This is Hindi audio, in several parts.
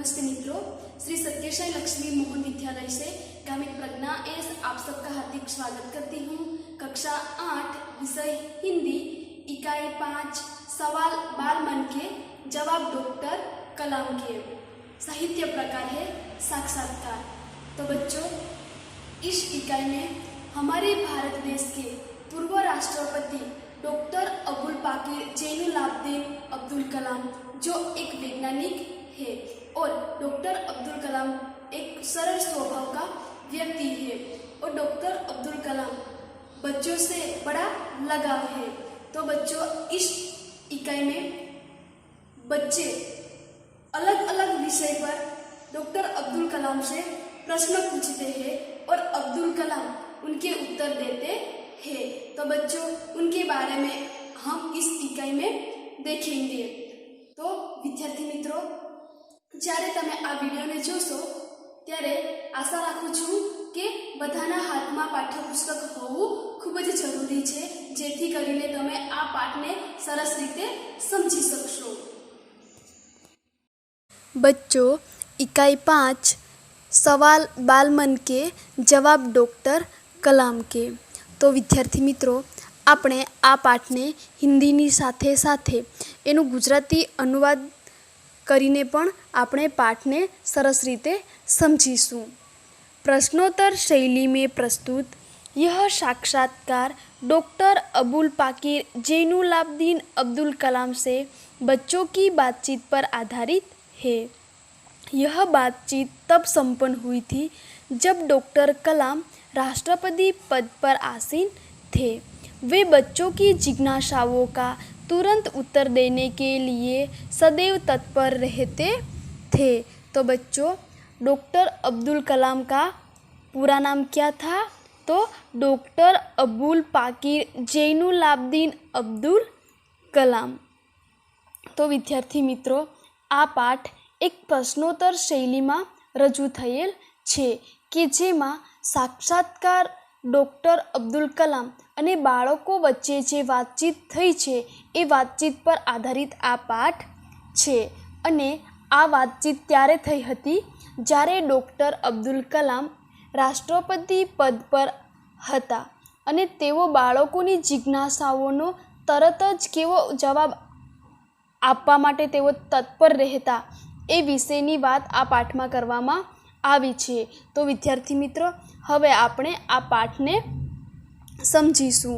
नमस्ते मित्रों, श्री सत्यसाई लक्ष्मी मोहन विद्यालय से गामित प्रज्ञा एस आप सबका हार्दिक स्वागत करती हूँ। कक्षा 8 विषय हिंदी इकाई 5 सवाल बाल मन के जवाब डॉक्टर कलाम के। साहित्य प्रकार है साक्षात्कार। तो बच्चों, इस इकाई में हमारे भारत देश के पूर्व राष्ट्रपति डॉक्टर अबुल पाकिर जैनुलाब्दीन अब्दुल कलाम जो एक वैज्ञानिक है और डॉक्टर अब्दुल कलाम एक सरल स्वभाव का व्यक्ति है और डॉक्टर अब्दुल कलाम बच्चों से बड़ा लगाव है। तो बच्चों, इस इकाई में बच्चे अलग अलग विषय पर डॉक्टर अब्दुल कलाम से प्रश्न पूछते हैं और अब्दुल कलाम उनके उत्तर देते हैं। तो बच्चों, उनके बारे में हम इस इकाई में देखेंगे। तो विद्यार्थी मित्रों, જ્યારે તમે આ વિડિયોને જોશો ત્યારે આશા રાખું છું કે બધાના હાથમાં પાઠ્યપુસ્તક હોવું ખૂબ જ જરૂરી છે, જેથી કરીને તમે આ પાઠને સરસ રીતે સમજી શકશો। बच्चों, इकाई 5 सवाल बाल मन के जवाब डॉक्टर कलाम के। तो विद्यार्थी मित्रों, આપણે આ પાઠને હિન્દીની સાથે સાથે એનું ગુજરાતી અનુવાદ કરીને પણ આપણે પાઠને સરસ રીતે સમજીશું। प्रश्नोत्तर शैली में प्रस्तुत यह साक्षात्कार डॉक्टर अबुल पाकिर जैनुलाब्दीन अब्दुल कलाम से बच्चों की बातचीत पर आधारित है। यह बातचीत तब संपन्न हुई थी जब डॉक्टर कलाम राष्ट्रपति पद पर आसीन थे। वे बच्चों की जिज्ञासाओं का तुरंत उत्तर देने के लिए सदैव तत्पर रहते थे। तो बच्चों, डॉक्टर अब्दुल कलाम का पूरा नाम क्या था? तो डॉक्टर अबुल पाकिर जैनुलाब्दीन अब्दुल कलाम। तो विद्यार्थी मित्रों, आ पाठ एक प्रश्नोत्तर शैली में रजू थयेल छे कि जेमा साक्षात्कार डॉक्टर अब्दुल कलाम અને બાળકો વચ્ચે જે વાતચીત થઈ છે એ વાતચીત પર આધારિત આ પાઠ છે। અને આ વાતચીત ત્યારે થઈ હતી જ્યારે ડૉક્ટર અબ્દુલ કલામ રાષ્ટ્રપતિ પદ પર હતા અને તેઓ બાળકોની જિજ્ઞાસાઓનો તરત જ કેવો જવાબ આપવા માટે તેઓ તત્પર રહેતા એ વિશેની વાત આ પાઠમાં કરવામાં આવી છે। તો વિદ્યાર્થી મિત્રો, હવે આપણે આ પાઠને સમજીશું।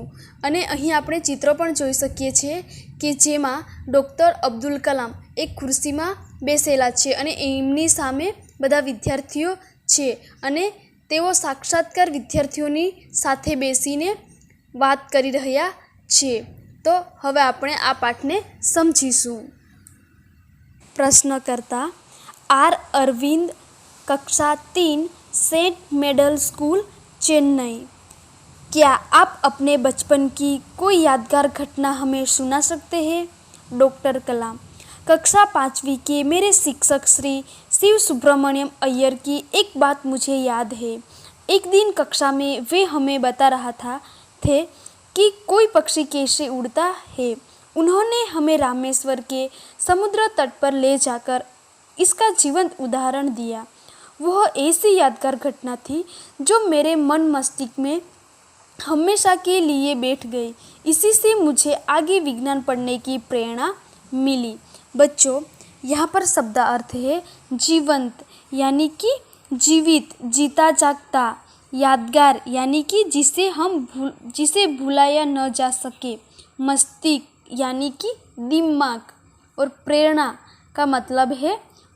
અને અહીં આપણે ચિત્ર પણ જોઈ શકીએ છીએ કે જેમાં ડૉક્ટર અબ્દુલ કલામ એક ખુરશીમાં બેસેલા છે અને એમની સામે બધા વિદ્યાર્થીઓ છે અને તેઓ સાક્ષાત્કાર વિદ્યાર્થીઓની સાથે બેસીને વાત કરી રહ્યા છે। તો હવે આપણે આ પાઠને સમજીશું। પ્રશ્નકર્તા આર અરવિંદ, कक्षा 3, सेंट मेडल स्कूल, चेन्नई। क्या आप अपने बचपन की कोई यादगार घटना हमें सुना सकते हैं? डॉक्टर कलाम: कक्षा 5वीं के मेरे शिक्षक श्री शिव सुब्रमण्यम अय्यर की एक बात मुझे याद है। एक दिन कक्षा में वे हमें बता रहा थे कि कोई पक्षी कैसे उड़ता है। उन्होंने हमें रामेश्वर के समुद्र तट पर ले जाकर इसका जीवंत उदाहरण दिया। वह ऐसी यादगार घटना थी जो मेरे मन मस्तिष्क में हमेशा के लिए बैठ गई। इसी से मुझे आगे विज्ञान पढ़ने की प्रेरणा मिली। बच्चों, यहाँ पर शब्द अर्थ है जीवंत यानी कि जीवित, जीता जागता। यादगार यानी कि जिसे भुलाया न जा सके। मस्तिष्क यानी कि दिमाग। और प्रेरणा का मतलब है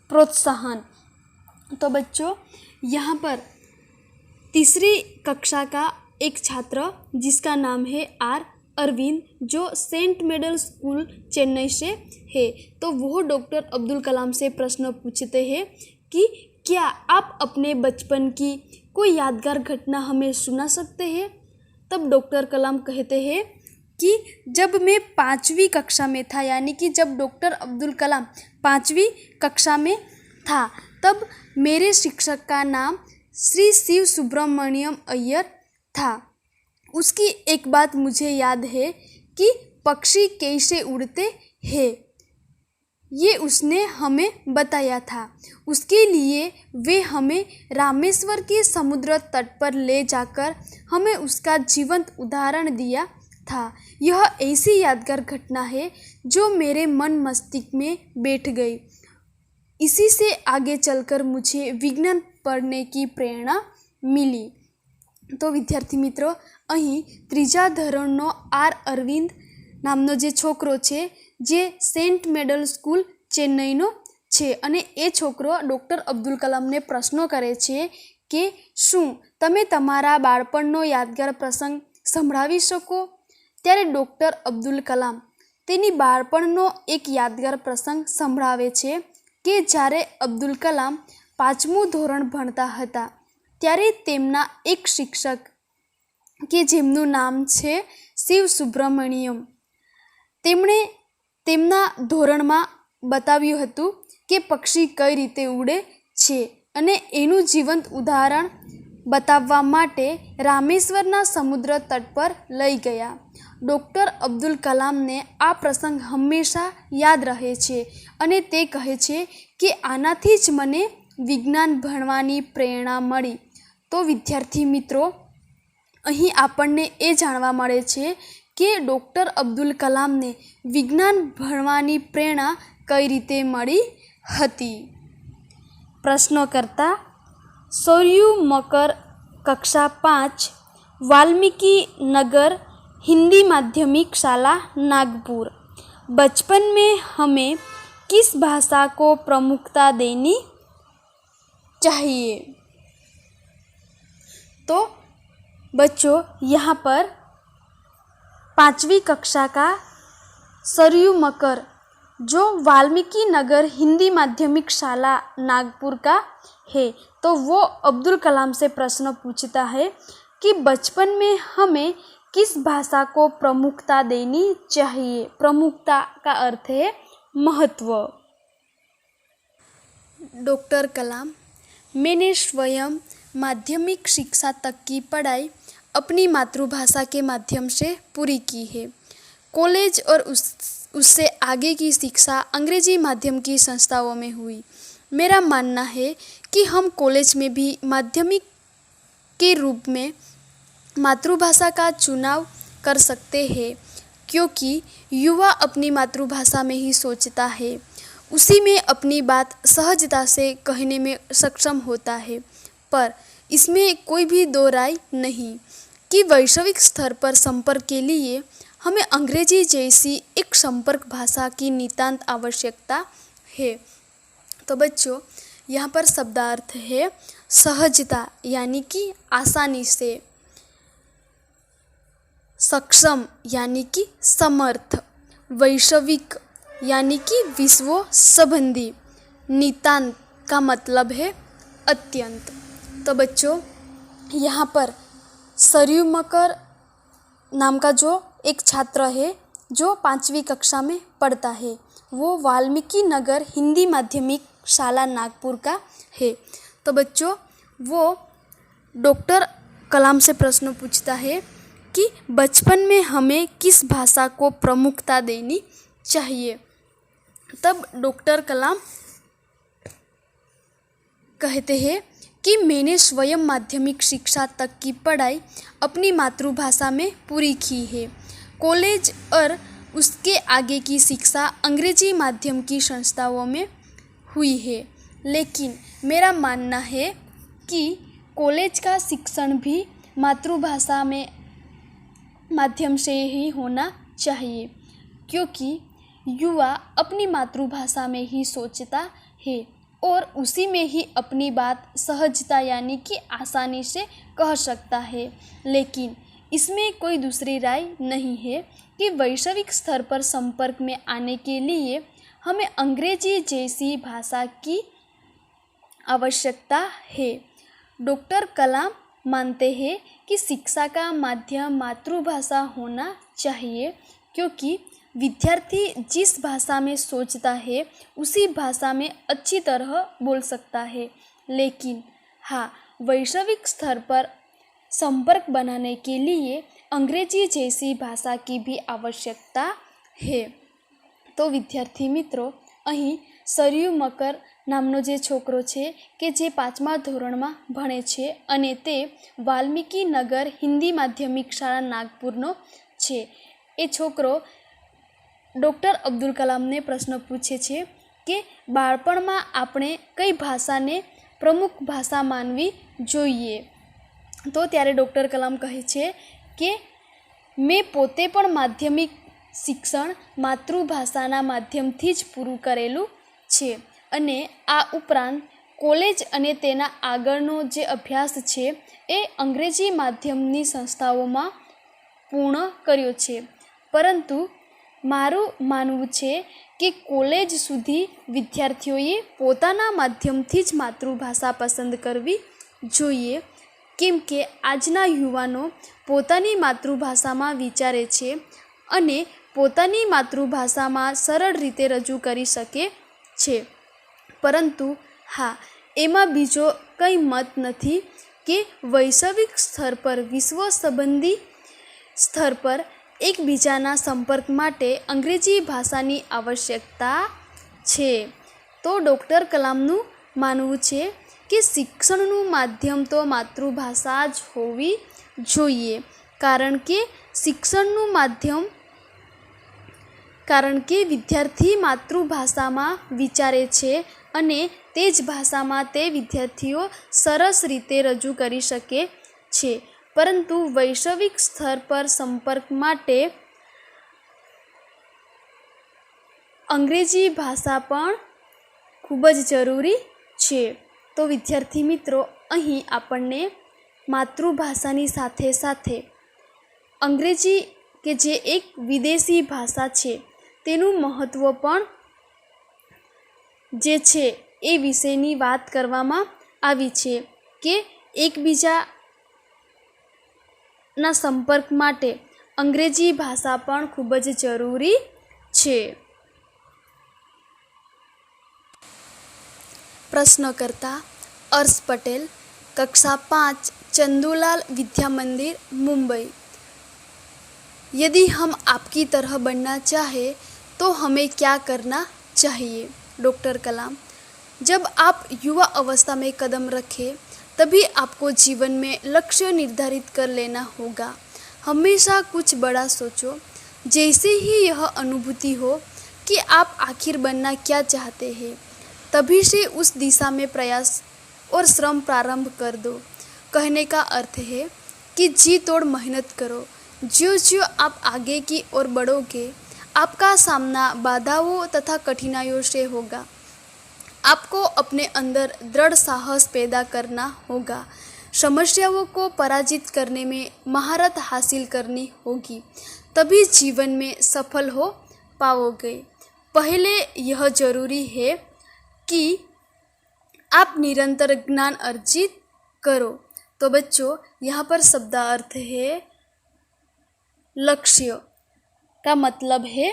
प्रोत्साहन। तो बच्चों, यहाँ पर तीसरी कक्षा का एक छात्र जिसका नाम है आर अरविंद, जो सेंट मेडल स्कूल चेन्नई से है, तो वो डॉक्टर अब्दुल कलाम से प्रश्न पूछते हैं कि क्या आप अपने बचपन की कोई यादगार घटना हमें सुना सकते हैं? तब डॉक्टर कलाम कहते हैं कि जब मैं 5वीं कक्षा में था, यानी कि जब डॉक्टर अब्दुल कलाम 5वीं कक्षा में था, तब मेरे शिक्षक का नाम श्री शिव सुब्रमण्यम अय्यर था। उसकी एक बात मुझे याद है कि पक्षी कैसे उड़ते हैं। ये उसने हमें बताया था। उसके लिए वे हमें रामेश्वर के समुद्र तट पर ले जाकर हमें उसका जीवंत उदाहरण दिया था। यह ऐसी यादगार घटना है जो मेरे मन मस्तिष्क में बैठ गई। इसी से आगे चलकर मुझे विज्ञान पढ़ने की प्रेरणा मिली। तो विद्यार्थी मित्रों, અહીં ત્રીજા ધોરણનો આર અરવિંદ નામનો જે છોકરો છે જે સેન્ટ મેડલ સ્કૂલ ચેન્નઈનો છે અને એ છોકરો ડૉક્ટર અબ્દુલ કલામને પ્રશ્નો કરે છે કે શું તમે તમારા બાળપણનો યાદગાર પ્રસંગ સંભળાવી શકો? ત્યારે ડૉક્ટર અબ્દુલ કલામ તેની બાળપણનો એક યાદગાર પ્રસંગ સંભળાવે છે કે જ્યારે અબ્દુલ કલામ 5મું ધોરણ ભણતા હતા ત્યારે તેમના એક શિક્ષક કે જેમનું નામ છે શિવ સુબ્રમણ્યમ, તેમણે તેમના ધોરણમાં બતાવ્યું હતું કે પક્ષી કઈ રીતે ઉડે છે અને એનું જીવંત ઉદાહરણ બતાવવા માટે રામેશ્વરના સમુદ્ર તટ પર લઈ ગયા. ડૉક્ટર અબ્દુલ કલામને આ પ્રસંગ હંમેશા યાદ રહે છે અને તે કહે છે કે આનાથી જ મને વિજ્ઞાન ભણવાની પ્રેરણા મળી. તો વિદ્યાર્થી મિત્રો, અહીં આપણને એ જાણવા મળે છે કે ડૉક્ટર અબ્દુલ કલામને વિજ્ઞાન ભણવાની પ્રેરણા કઈ રીતે મળી હતી. પ્રશ્નકર્તા સરયુ મકર, कक्षा 5, वाल्मीकि नगर हिंदी माध्यमिक शाला नागपुर. बचपन में हमें किस भाषा को प्रमुखता देनी चाहिए? तो बच्चों, यहाँ पर 5वीं कक्षा का सरयू मकर जो वाल्मीकि नगर हिंदी माध्यमिक शाला नागपुर का है, तो वो अब्दुल कलाम से प्रश्न पूछता है कि बचपन में हमें किस भाषा को प्रमुखता देनी चाहिए. प्रमुखता का अर्थ है महत्व. डॉक्टर कलाम: मैंने स्वयं माध्यमिक शिक्षा तक की पढ़ाई अपनी मातृभाषा के माध्यम से पूरी की है. कॉलेज और उससे आगे की शिक्षा अंग्रेजी माध्यम की संस्थाओं में हुई. मेरा मानना है कि हम कॉलेज में भी माध्यमिक के रूप में मातृभाषा का चुनाव कर सकते हैं, क्योंकि युवा अपनी मातृभाषा में ही सोचता है, उसी में अपनी बात सहजता से कहने में सक्षम होता है. पर इसमें कोई भी दो राय नहीं कि वैश्विक स्तर पर संपर्क के लिए हमें अंग्रेजी जैसी एक संपर्क भाषा की नितांत आवश्यकता है. तो बच्चों, यहाँ पर शब्दार्थ है सहजता यानी कि आसानी से, सक्षम यानी कि समर्थ, वैश्विक यानी कि विश्व संबंधी, नितांत का मतलब है अत्यंत. तो बच्चों, यहाँ पर सरयू मकर नाम का जो एक छात्र है जो 5वीं कक्षा में पढ़ता है, वो वाल्मीकि नगर हिंदी माध्यमिक शाला नागपुर का है. तो बच्चों, वो डॉक्टर कलाम से प्रश्न पूछता है कि बचपन में हमें किस भाषा को प्रमुखता देनी चाहिए. तब डॉक्टर कलाम कहते हैं कि मैंने स्वयं माध्यमिक शिक्षा तक की पढ़ाई अपनी मातृभाषा में पूरी की है. कॉलेज और उसके आगे की शिक्षा अंग्रेजी माध्यम की संस्थाओं में हुई है. लेकिन मेरा मानना है कि कॉलेज का शिक्षण भी मातृभाषा में माध्यम से ही होना चाहिए, क्योंकि युवा अपनी मातृभाषा में ही सोचता है और उसी में ही अपनी बात सहजता यानी कि आसानी से कह सकता है. लेकिन इसमें कोई दूसरी राय नहीं है कि वैश्विक स्तर पर संपर्क में आने के लिए हमें अंग्रेजी जैसी भाषा की आवश्यकता है. डॉक्टर कलाम मानते हैं कि शिक्षा का माध्यम मातृभाषा होना चाहिए, क्योंकि विद्यार्थी जिस भाषा में सोचता है उसी भाषा में अच्छी तरह बोल सकता है. लेकिन हाँ, वैश्विक स्तर पर संपर्क बनाने के लिए अंग्रेजी जैसी भाषा की भी आवश्यकता है. तो विद्यार्थी मित्रों, અહીં સરયુ મકર નામનો જે છોકરો છે કે જે 5મા ધોરણમાં ભણે છે અને તે વાલ્મીકી નગર હિન્દી માધ્યમિક શાળા નાગપુરનો છે. એ છોકરો ડૉક્ટર અબ્દુલ કલામને પ્રશ્ન પૂછે છે કે બાળપણમાં આપણે કઈ ભાષાને પ્રમુખ ભાષા માનવી જોઈએ. તો ત્યારે ડૉક્ટર કલામ કહે છે કે મેં પોતે પણ માધ્યમિક શિક્ષણ માતૃભાષાના માધ્યમથી જ પૂરું કરેલું છે અને આ ઉપરાંત કોલેજ અને તેના આગળનો જે અભ્યાસ છે એ અંગ્રેજી માધ્યમની સંસ્થાઓમાં પૂર્ણ કર્યો છે. પરંતુ મારું માનવું છે કે કોલેજ સુધી વિદ્યાર્થીઓએ પોતાના માધ્યમથી જ માતૃભાષા પસંદ કરવી જોઈએ, કેમ કે આજના યુવાનો પોતાની માતૃભાષામાં વિચારે છે અને પોતાની માતૃભાષામાં સરળ રીતે રજૂ કરી શકે છે. પરંતુ હા, એમાં બીજો કંઈ મત નથી કે વૈશ્વિક સ્તર પર, વિશ્વ સંબંધી સ્તર પર એકબીજાના સંપર્ક માટે અંગ્રેજી ભાષાની આવશ્યકતા છે. તો ડૉક્ટર કલામનું માનવું છે કે શિક્ષણનું માધ્યમ તો માતૃભાષા જ હોવી જોઈએ, કારણ કે વિદ્યાર્થી માતૃભાષામાં વિચારે છે અને તે જ ભાષામાં તે વિદ્યાર્થીઓ સરસ રીતે રજૂ કરી શકે છે. પરંતુ વૈશ્વિક સ્તર પર સંપર્ક માટે અંગ્રેજી ભાષા પણ ખૂબ જ જરૂરી છે. તો વિદ્યાર્થી મિત્રો, અહીં આપણને માતૃભાષાની સાથે સાથે અંગ્રેજી કે જે એક વિદેશી ભાષા છે તેનું મહત્ત્વ પણ જે છે એ વિશેની વાત કરવામાં આવી છે કે એકબીજાના સંપર્ક માટે અંગ્રેજી ભાષા પણ ખૂબ જ જરૂરી છે. प्रश्नकर्ता अर्श पटेल, कक्षा 5, चंदूलाल विद्या मंदिर, मुंबई। यदि हम आपकी तरह बनना चाहें तो हमें क्या करना चाहिए? डॉक्टर कलाम, जब आप युवा अवस्था में कदम रखें तभी आपको जीवन में लक्ष्य निर्धारित कर लेना होगा. हमेशा कुछ बड़ा सोचो. जैसे ही यह अनुभूति हो कि आप आखिर बनना क्या चाहते हैं, तभी से उस दिशा में प्रयास और श्रम प्रारंभ कर दो. कहने का अर्थ है कि जी तोड़ मेहनत करो. ज्यों ज्यों आप आगे की ओर बढ़ोगे, आपका सामना बाधाओं तथा कठिनाइयों से होगा. आपको अपने अंदर दृढ़ साहस पैदा करना होगा. समस्याओं को पराजित करने में महारत हासिल करनी होगी, तभी जीवन में सफल हो पाओगे. पहले यह जरूरी है कि आप निरंतर ज्ञान अर्जित करो. तो बच्चों, यहाँ पर शब्दार्थ है लक्ष्य का मतलब है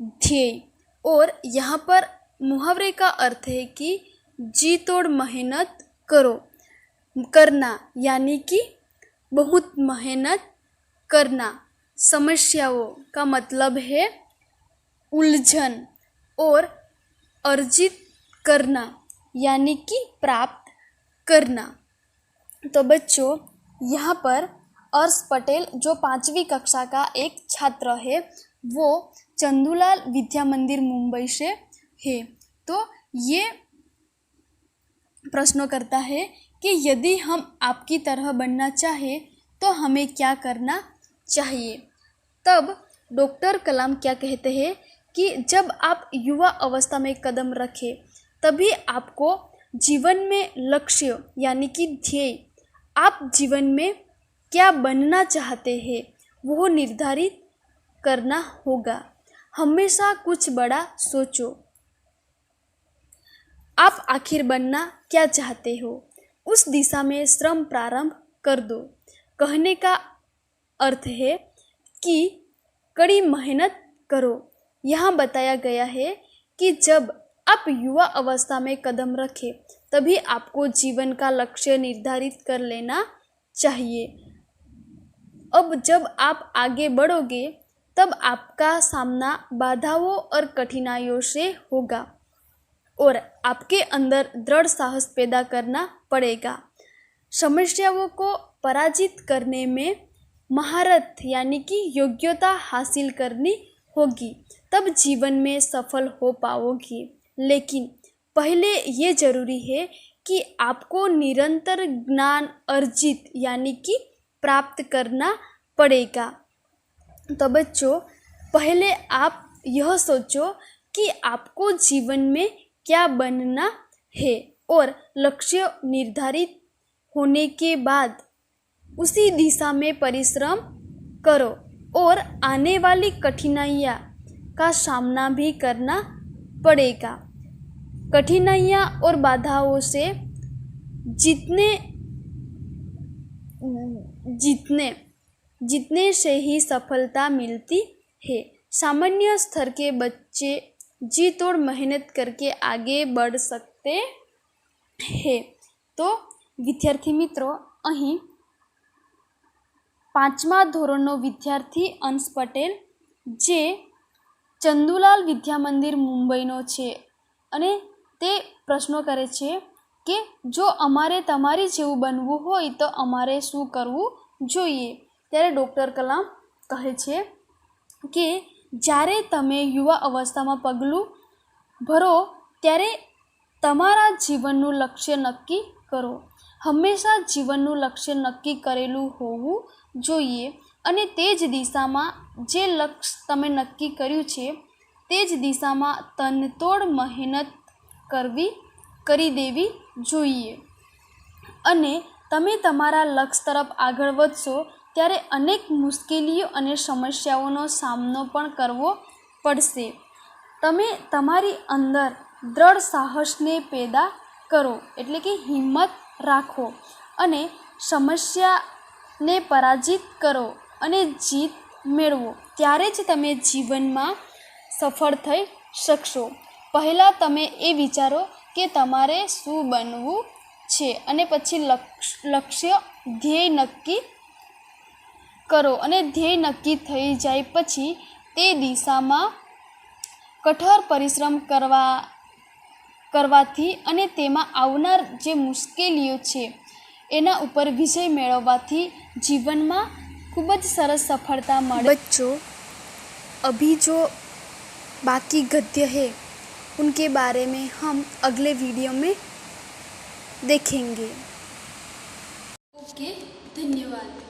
ध्येय, और यहाँ पर मुहावरे का अर्थ है कि जी तोड़ मेहनत करो. करना यानी कि बहुत मेहनत करना. समस्याओं का मतलब है उलझन, और अर्जित करना यानी कि प्राप्त करना. तो बच्चों, यहाँ पर अर्श पटेल जो 5वीं कक्षा का एक छात्र है, वो चंदूलाल विद्या मंदिर मुंबई से है. तो ये प्रश्न करता है कि यदि हम आपकी तरह बनना चाहें तो हमें क्या करना चाहिए. तब डॉक्टर कलाम क्या कहते हैं कि जब आप युवा अवस्था में कदम रखें तभी आपको जीवन में लक्ष्य यानी कि ध्येय, आप जीवन में क्या बनना चाहते हैं वो निर्धारित करना होगा. हमेशा कुछ बड़ा सोचो. आप आखिर बनना क्या चाहते हो, उस दिशा में श्रम प्रारंभ कर दो. कहने का अर्थ है कि कड़ी मेहनत करो. यहाँ बताया गया है कि जब आप युवा अवस्था में कदम रखें तभी आपको जीवन का लक्ष्य निर्धारित कर लेना चाहिए. अब जब आप आगे बढ़ोगे तब आपका सामना बाधाओं और कठिनाइयों से होगा, और आपके अंदर दृढ़ साहस पैदा करना पड़ेगा। समस्याओं को पराजित करने में महारत यानी कि योग्यता हासिल करनी होगी, तब जीवन में सफल हो पाओगी। लेकिन पहले ये ज़रूरी है कि आपको निरंतर ज्ञान अर्जित यानी कि प्राप्त करना पड़ेगा। तो बच्चों, पहले आप यह सोचो कि आपको जीवन में क्या बनना है और लक्ष्य निर्धारित होने के बाद उसी दिशा में परिश्रम करो और आने वाली कठिनाइयाँ का सामना भी करना पड़ेगा। कठिनाइयाँ और बाधाओं से जीतने से ही सफलता मिलती है। सामान्य स्तर के बच्चे जी तोड़ मेहनत करके आगे बढ़ सकते हैं। तो विद्यार्थी मित्रों, અહીં 5મા ધોરણનો વિદ્યાર્થી અંશ પટેલ જે ચંદુલાલ વિદ્યા મંદિર મુંબઈનો છે અને તે પ્રશ્નો કરે છે કે જો અમારે તમારી જેવું બનવું હોય તો અમારે શું કરવું જોઈએ। ત્યારે ડૉક્ટર કલામ કહે છે કે જ્યારે તમે યુવા અવસ્થામાં પગલું ભરો ત્યારે તમારા જીવનનું લક્ષ્ય નક્કી કરો। હંમેશા જીવનનું લક્ષ્ય નક્કી કરેલું હોવું જોઈએ અને તે જ દિશામાં જે લક્ષ્ય તમે નક્કી કર્યું છે તે જ દિશામાં તનતોડ મહેનત કરી દેવી જોઈએ અને તમે તમારા લક્ષ્ય તરફ આગળ વધશો ત્યારે અનેક મુશ્કેલીઓ અને સમસ્યાઓનો સામનો પણ કરવો પડશે। તમે તમારી અંદર દૃઢ સાહસને પેદા કરો એટલે કે હિંમત રાખો અને સમસ્યાને પરાજિત કરો અને જીત મેળવો, ત્યારે જ તમે જીવનમાં સફળ થઈ શકશો। પહેલાં તમે એ વિચારો કે તમારે શું બનવું છે અને પછી લક્ષ્ય ધ્યેય નક્કી કરો અને ધ્યેય નક્કી થઈ જાય પછી તે દિશામાં કઠોર પરિશ્રમ કરવાથી અને તેમાં આવનાર જે મુશ્કેલીઓ છે એના ઉપર વિજય મેળવવાથી जीवनमा खूब ज सरस सफलता मिले। बच्चों, अभी जो बाकी गद्य है उनके बारे में हम अगले वीडियो में देखेंगे। ओके, धन्यवाद।